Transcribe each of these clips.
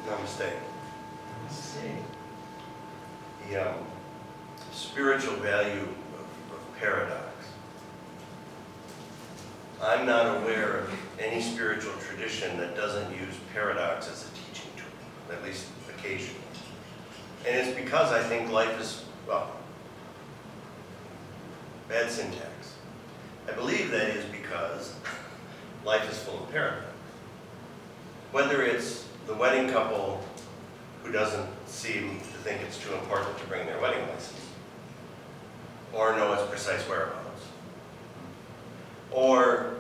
Namaste. The spiritual value of paradox. I'm not aware of any spiritual tradition that doesn't use paradox as a teaching tool, at least occasionally. And it's because I think life is, well, bad syntax. I believe that is because life is full of paradox. Whether it's the wedding couple who doesn't seem to think it's too important to bring their wedding license, or know its precise whereabouts, or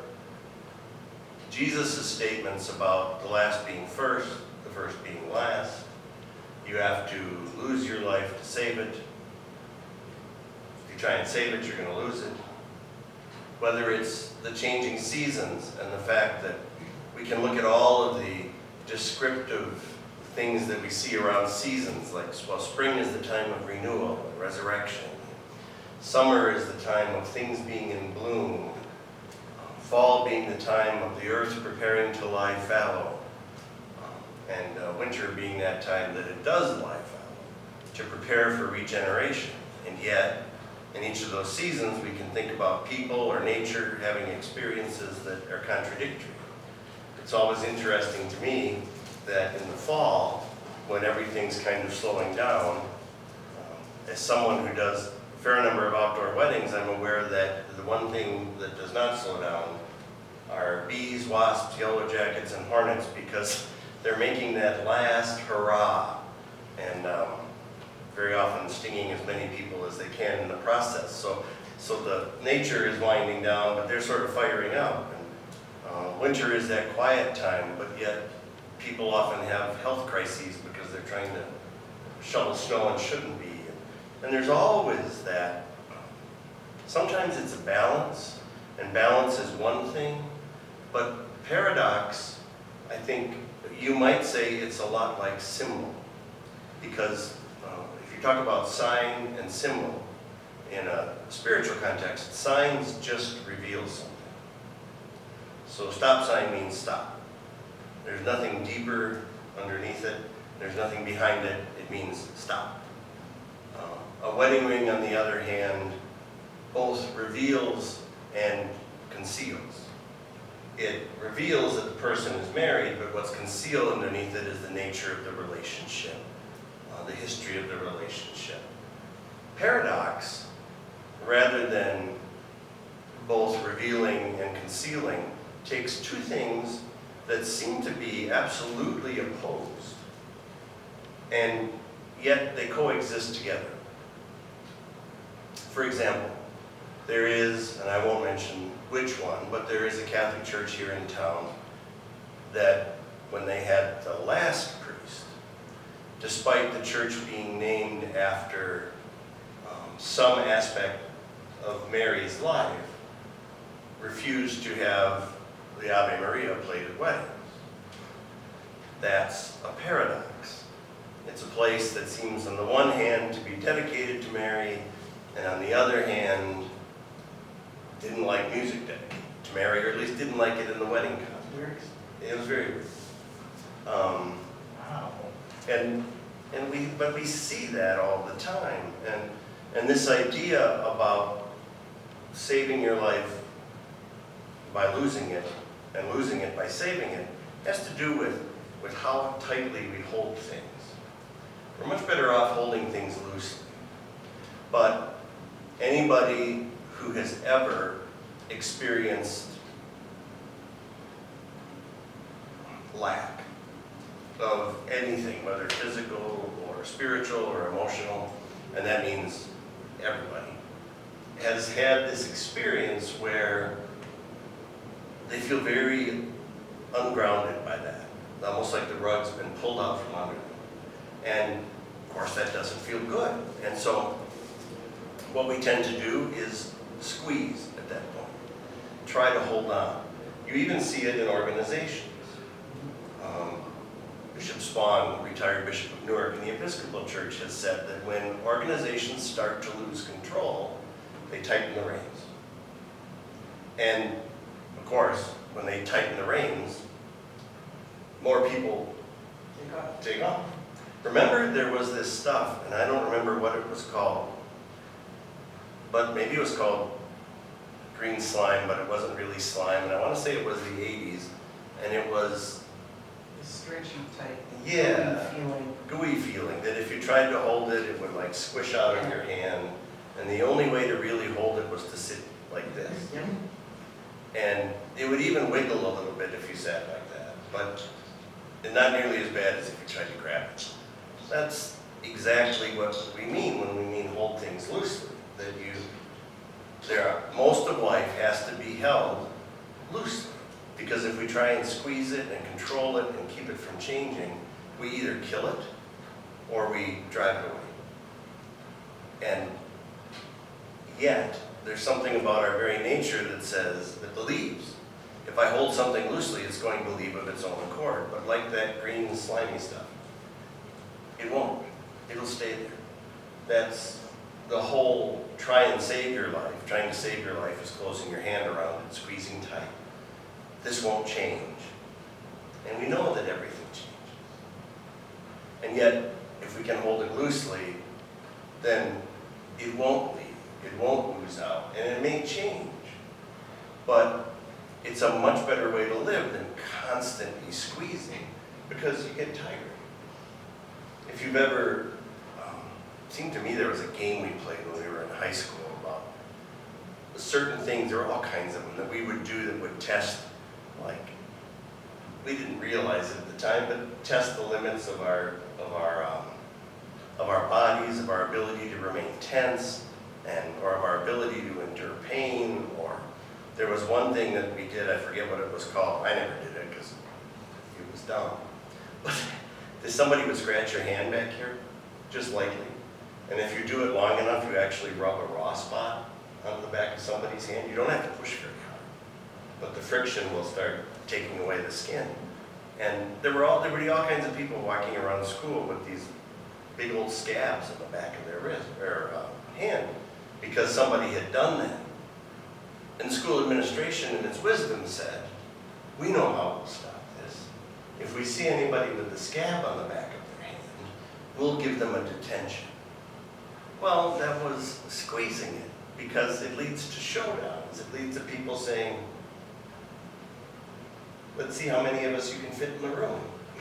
Jesus' statements about the last being first, the first being last. You have to lose your life to save it. If you try and save it, you're going to lose it. Whether it's the changing seasons and the fact that we can look at all of the descriptive things that we see around seasons, like, well, spring is the time of renewal and resurrection. Summer is the time of things being in bloom. Fall being the time of the earth preparing to lie fallow. And winter being that time that it does lie fallow, to prepare for regeneration. And yet, in each of those seasons, we can think about people or nature having experiences that are contradictory. It's always interesting to me that in the fall, when everything's kind of slowing down, as someone who does a fair number of outdoor weddings, I'm aware that the one thing that does not slow down are bees, wasps, yellow jackets, and hornets, because they're making that last hurrah, and very often stinging as many people as they can in the process. So the nature is winding down, but they're sort of firing up. And winter is that quiet time, but yet people often have health crises because they're trying to shovel snow and shouldn't be. And there's always that. Sometimes it's a balance, and balance is one thing, but paradox, I think you might say it's a lot like symbol, because if you talk about sign and symbol in a spiritual context, signs just reveal something. So stop sign means stop. There's nothing deeper underneath it. There's nothing behind it. It means stop. A wedding ring, on the other hand, both reveals and conceals. It reveals that the person is married, but what's concealed underneath it is the nature of the relationship, the history of the relationship. Paradox, rather than both revealing and concealing, takes two things that seem to be absolutely opposed, and yet they coexist together. For example, there is, and I won't mention which one, but there is a Catholic church here in town that when they had the last priest, despite the church being named after some aspect of Mary's life, refused to have the Ave Maria played at weddings. That's a paradox. It's a place that seems on the one hand to be dedicated to Mary, and on the other hand, didn't like music dedicated to Mary, or at least didn't like it in the wedding context. It was very weird. Wow. But we see that all the time, and this idea about saving your life by losing it, and losing it by saving it, has to do with how tightly we hold things. We're much better off holding things loosely. But anybody who has ever experienced lack of anything, whether physical or spiritual or emotional, and that means everybody, has had this experience where they feel very ungrounded by that, almost like the rug's been pulled out from under them. And of course that doesn't feel good. And so what we tend to do is squeeze at that point, try to hold on. You even see it in organizations. Bishop Spong, retired Bishop of Newark in the Episcopal Church, has said that when organizations start to lose control, they tighten the reins. And of course, when they tighten the reins, more people Take off. Remember, there was this stuff, and I don't remember what it was called, but maybe it was called green slime, but it wasn't really slime, and I want to say it was the 80s, and it was The stretchy type. Yeah. Feeling. gooey feeling, that if you tried to hold it, it would like squish out of your hand, and the only way to really hold it was to sit like this. Yep. And it would even wiggle a little bit if you sat like that, but not nearly as bad as if you tried to grab it. That's exactly what we mean when we mean hold things loosely, that most of life has to be held loosely, because if we try and squeeze it and control it and keep it from changing, we either kill it or we drive it away. And yet, there's something about our very nature that says, that believes, if I hold something loosely, it's going to leave of its own accord. But like that green slimy stuff, it won't. It'll stay there. That's the whole trying to save your life is closing your hand around it, squeezing tight. This won't change. And we know that everything changes. And yet, if we can hold it loosely, then it won't leave. It won't lose out. And it may change. But it's a much better way to live than constantly squeezing, because you get tired. If you've ever, it seemed to me there was a game we played when we were in high school about certain things, there were all kinds of them that we would do that would test, like, we didn't realize it at the time, but test the limits of our bodies, of our ability to remain tense, or of our ability to endure pain. Or there was one thing that we did, I forget what it was called. I never did it because it was dumb. But somebody would scratch your hand back here, just lightly. And if you do it long enough, you actually rub a raw spot on the back of somebody's hand. You don't have to push very hard, but the friction will start taking away the skin. And there would be all kinds of people walking around school with these big old scabs on the back of their wrist or hand, because somebody had done that. And the school administration, in its wisdom, said, we know how we'll stop this. If we see anybody with a scab on the back of their hand, we'll give them a detention. Well, that was squeezing it, because it leads to showdowns. It leads to people saying, let's see how many of us you can fit in the room.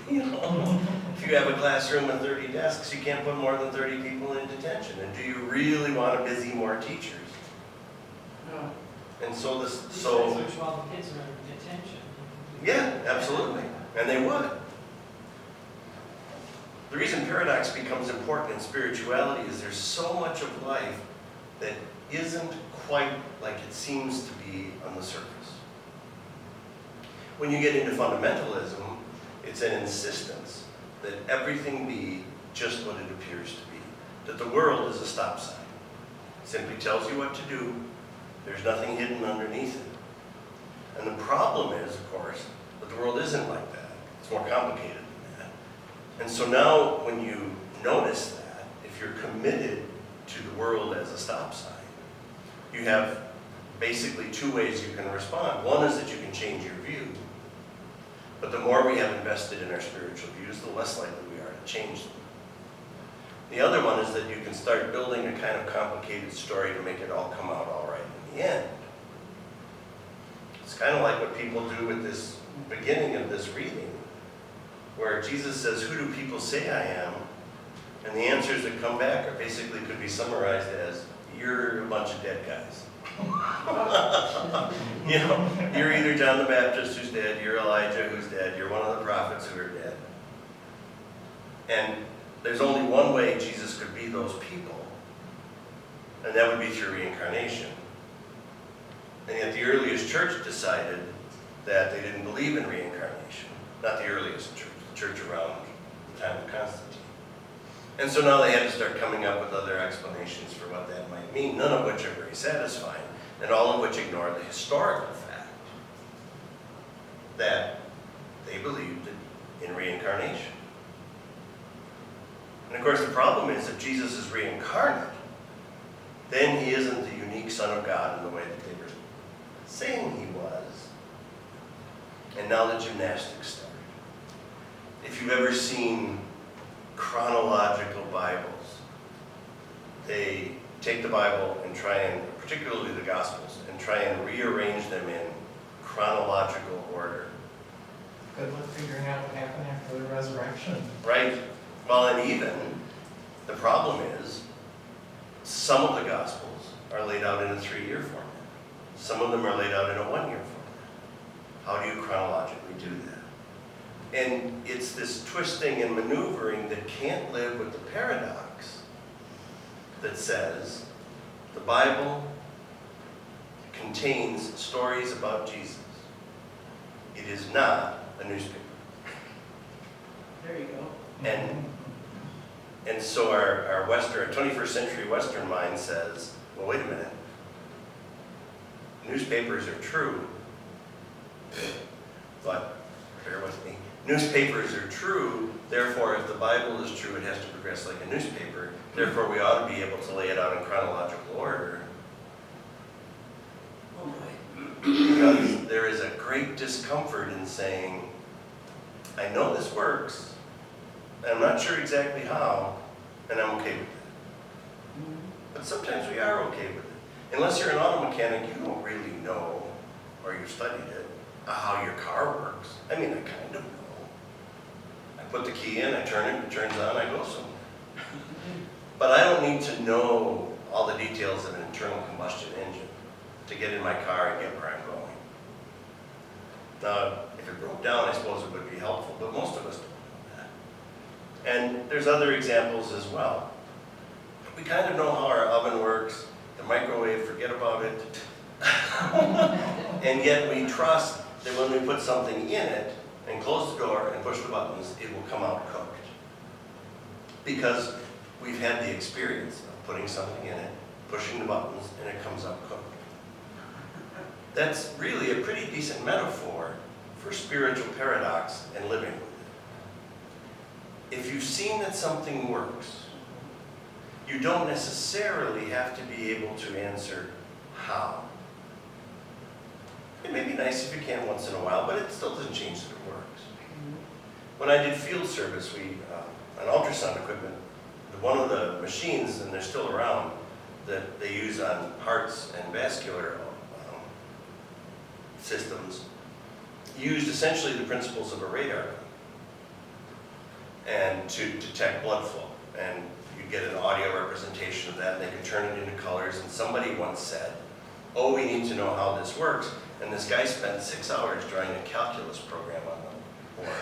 You know, if you have a classroom with 30 desks, you can't put more than 30 people in detention. And do you really want to busy more teachers? No. And so Which while the kids are in detention. Yeah, absolutely. And they would. The reason paradox becomes important in spirituality is there's so much of life that isn't quite like it seems to be on the surface. When you get into fundamentalism, it's an insistence that everything be just what it appears to be. That the world is a stop sign. It simply tells you what to do. There's nothing hidden underneath it. And the problem is, of course, that the world isn't like that. It's more complicated than that. And so now when you notice that, if you're committed to the world as a stop sign, you have basically two ways you can respond. One is that you can change your view. But the more we have invested in our spiritual views, the less likely we are to change them. The other one is that you can start building a kind of complicated story to make it all come out all right in the end. It's kind of like what people do with this beginning of this reading, where Jesus says, who do people say I am? And the answers that come back are basically could be summarized as, you're a bunch of dead guys. You know, you're either John the Baptist who's dead, you're Elijah who's dead, you're one of the prophets who are dead. And there's only one way Jesus could be those people, and that would be through reincarnation. And yet the earliest church decided that they didn't believe in reincarnation. Not the earliest church, the church around the time of Constantine. And so now they had to start coming up with other explanations for what that might mean, none of which are very satisfying, and all of which ignore the historical fact that they believed in reincarnation. And of course the problem is, if Jesus is reincarnate, then he isn't the unique Son of God in the way that they were saying he was. And now the gymnastics started. if you've ever seen chronological Bibles, they take the Bible and try and, particularly the Gospels, and try and rearrange them in chronological order. Good luck figuring out what happened after the resurrection. Right? Well, and even the problem is some of the Gospels are laid out in a 3-year format. Some of them are laid out in a 1-year format. How do you chronologically do that? And it's this twisting and maneuvering that can't live with the paradox that says the Bible contains stories about Jesus. It is not a newspaper. There you go. And so our 21st century Western mind says, well, wait a minute. Newspapers are true, but bear with me. Newspapers are true, therefore if the Bible is true, it has to progress like a newspaper. Therefore we ought to be able to lay it out in chronological order. Oh boy. Because there is a great discomfort in saying, I know this works, and I'm not sure exactly how, and I'm okay with it. But sometimes we are okay with it. Unless you're an auto mechanic, you don't really know, or you studied it, how your car works. I mean, I kind of know. I put the key in, I turn it turns on, I go somewhere. But I don't need to know all the details of an internal combustion engine to get in my car and get where I'm going. Now, if it broke down, I suppose it would be helpful, but most of us don't know that. And there's other examples as well. We kind of know how our oven works, the microwave, forget about it. And yet we trust that when we put something in it and close the door and push the buttons, it will come out cooked. Because we've had the experience of putting something in it, pushing the buttons, and it comes out cooked. That's really a pretty decent metaphor for spiritual paradox and living with it. If you've seen that something works, you don't necessarily have to be able to answer how. It may be nice if you can once in a while, but it still doesn't change that it works. When I did field service, on ultrasound equipment, one of the machines, and they're still around, that they use on hearts and vascular systems, used essentially the principles of a radar gun and to detect blood flow. And you get an audio representation of that, and they could turn it into colors. And somebody once said, oh, we need to know how this works. And this guy spent 6 hours drawing a calculus program on the board.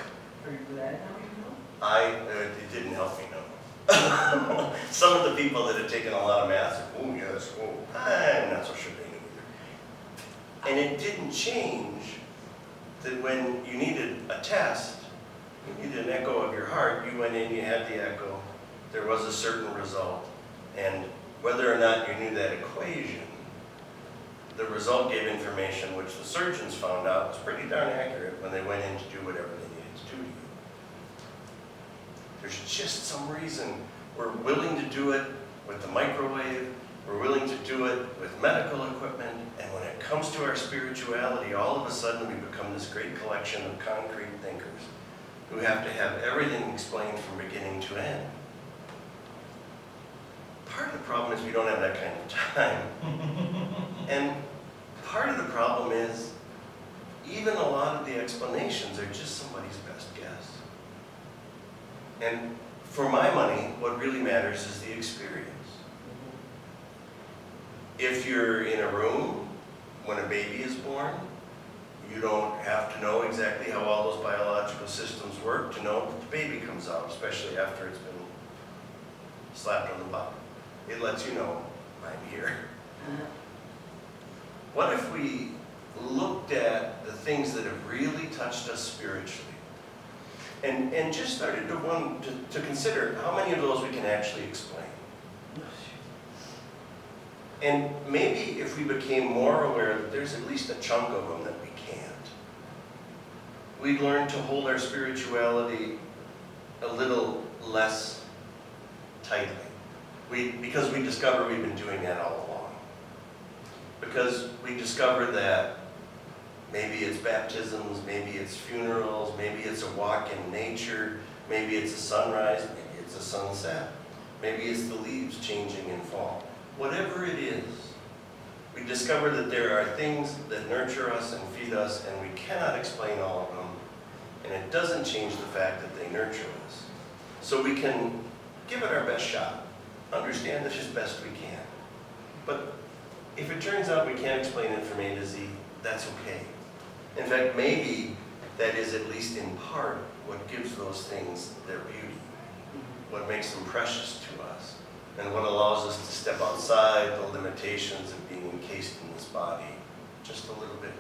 Are you glad now you know? It didn't help me, no. Some of the people that had taken a lot of math said, oh yes, oh, I'm not so sure they knew either. And it didn't change that when you needed a test, you needed an echo of your heart, you went in, you had the echo, there was a certain result, and whether or not you knew that equation, the result gave information which the surgeons found out was pretty darn accurate when they went in to do whatever they needed to do to you. There's just some reason we're willing to do it with the microwave, we're willing to do it with medical equipment, and when it comes to our spirituality, all of a sudden we become this great collection of concrete thinkers who have to have everything explained from beginning to end. Part of the problem is we don't have that kind of time. And part of the problem is even a lot of the explanations are just somebody's best guess. And for my money, what really matters is the experience. If you're in a room when a baby is born, you don't have to know exactly how all those biological systems work to know that the baby comes out, especially after it's been slapped on the butt. It lets you know, I'm here. What if we looked at the things that have really touched us spiritually and just started to consider how many of those we can actually explain? And maybe if we became more aware that there's at least a chunk of them that we can't, we'd learn to hold our spirituality a little less tightly. Because we discover we've been doing that all along. Because we discover that Maybe it's baptisms, maybe it's funerals, maybe it's a walk in nature, maybe it's a sunrise, maybe it's a sunset, maybe it's the leaves changing in fall. Whatever it is, we discover that there are things that nurture us and feed us, and we cannot explain all of them, and it doesn't change the fact that they nurture us. So we can give it our best shot, understand this as best we can. But if it turns out we can't explain it from A to Z, that's okay. In fact, maybe that is at least in part what gives those things their beauty, what makes them precious to us, and what allows us to step outside the limitations of being encased in this body just a little bit.